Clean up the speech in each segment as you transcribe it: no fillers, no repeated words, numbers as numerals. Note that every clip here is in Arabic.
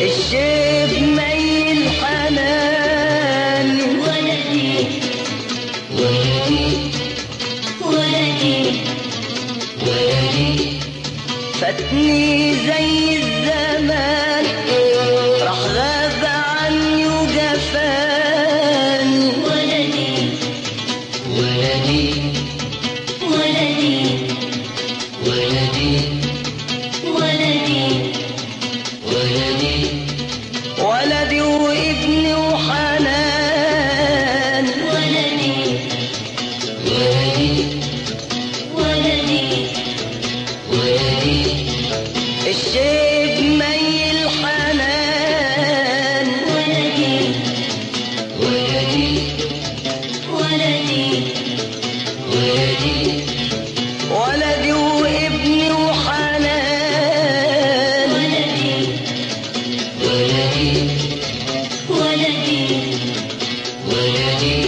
الشيب ميل حنان ولدي ولدي ولدي ولدي فاتني زي الزمان راح غاب عني وجفاني ولدي ولدي ولدي ولدي ولدي ولدي ولدي وابني وحنان ولدي ولدي ولدي ولدي الشيب ميل حنان ولدي ولدي ولدي ولدي ولدي وابني وحنان ولدي ولدي ولدي ولدي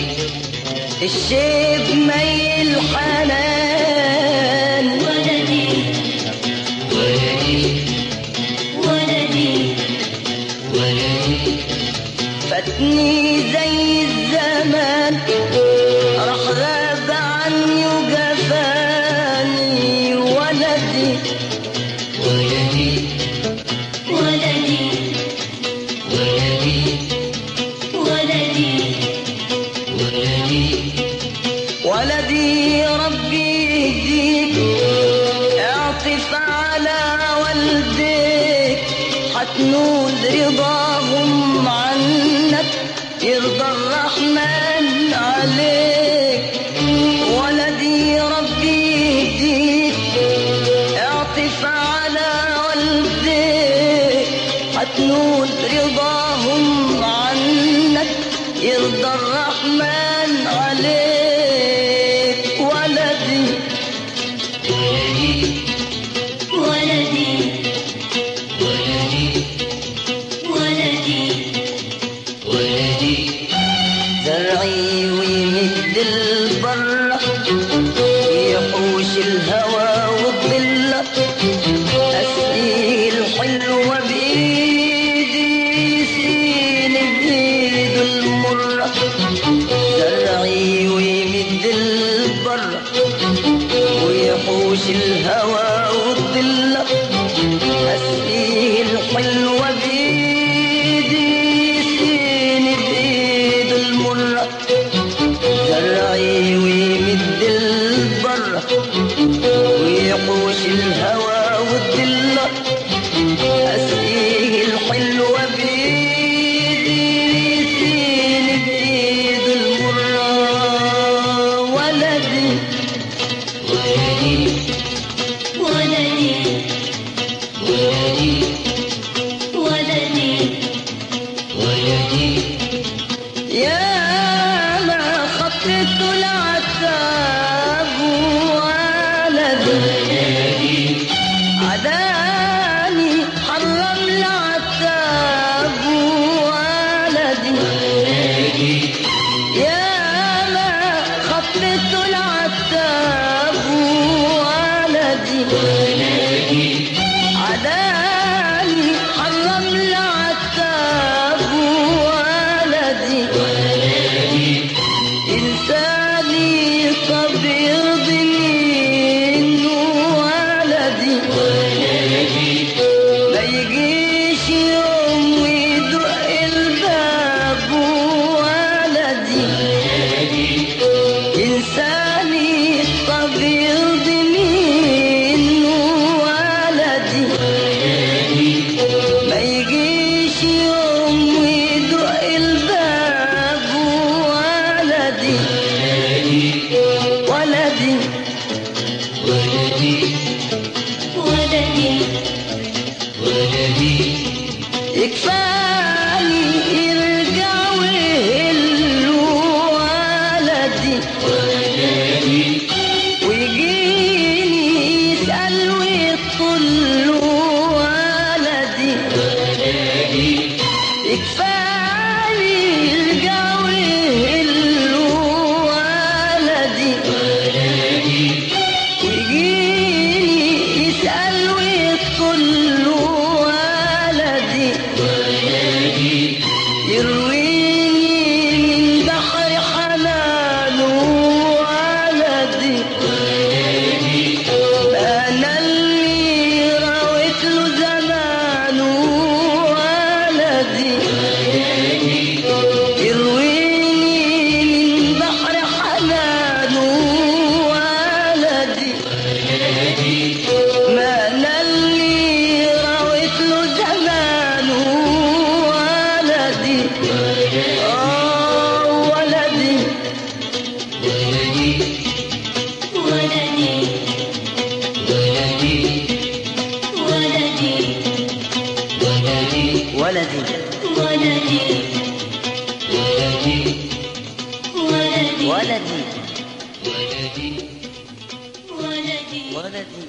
الشيب ميل حنان ولدي ولدي ولدي ولدي فاتني زي الزمان راح غاب عني وجفاني ولدي ولدي ولدي ولدي ولدي ولدي ولدي ربي يهديك اعطف على والديك حتنول رضاهم عنك يرضى الرحمن عليك ولدي ربي يهديك اعطف على والديك حتنول رضاهم عنك يرضى الرحمن عليك ولدي ولدي ولدي ولدي ولدي زرعي ويمد البر يحوش الهوى والظل أسقيه الحلوة بإيدي يسين بإيده المرة زرعي ويمد البر ويحوش الهوى والظل أسقيه الحلوة بإيدي يسين بإيده المرة زرعي ويمد البر ويحوش الهوى والظل أسقيه الحلوة بإيدي يسين بإيده المرة ولدي ولدي ولدي ولدي ولدي ولدي يا ما خطيت العتاب ولدي عداني حرم العتاب ولدي يا ما خطيت العتاب ولدي عداني حرم العتاب ولدي إنساني طب يرضي منه ولدي ما يجيش يوم ويدق الباب ولدي إنساني طب يرضي منه ولدي ما يجيش يوم ويدق الباب ولدي ولدي ولدي ولدي ولدي يكفاني يرجع ويهل ولدي ويجيني يسأل ويطل ولدي يكفاني يرجع ويهل ولدي ويجيني يسأل ويطل ولدي ولدي ولدي ولدي ولدي ولدي ولدي ولدي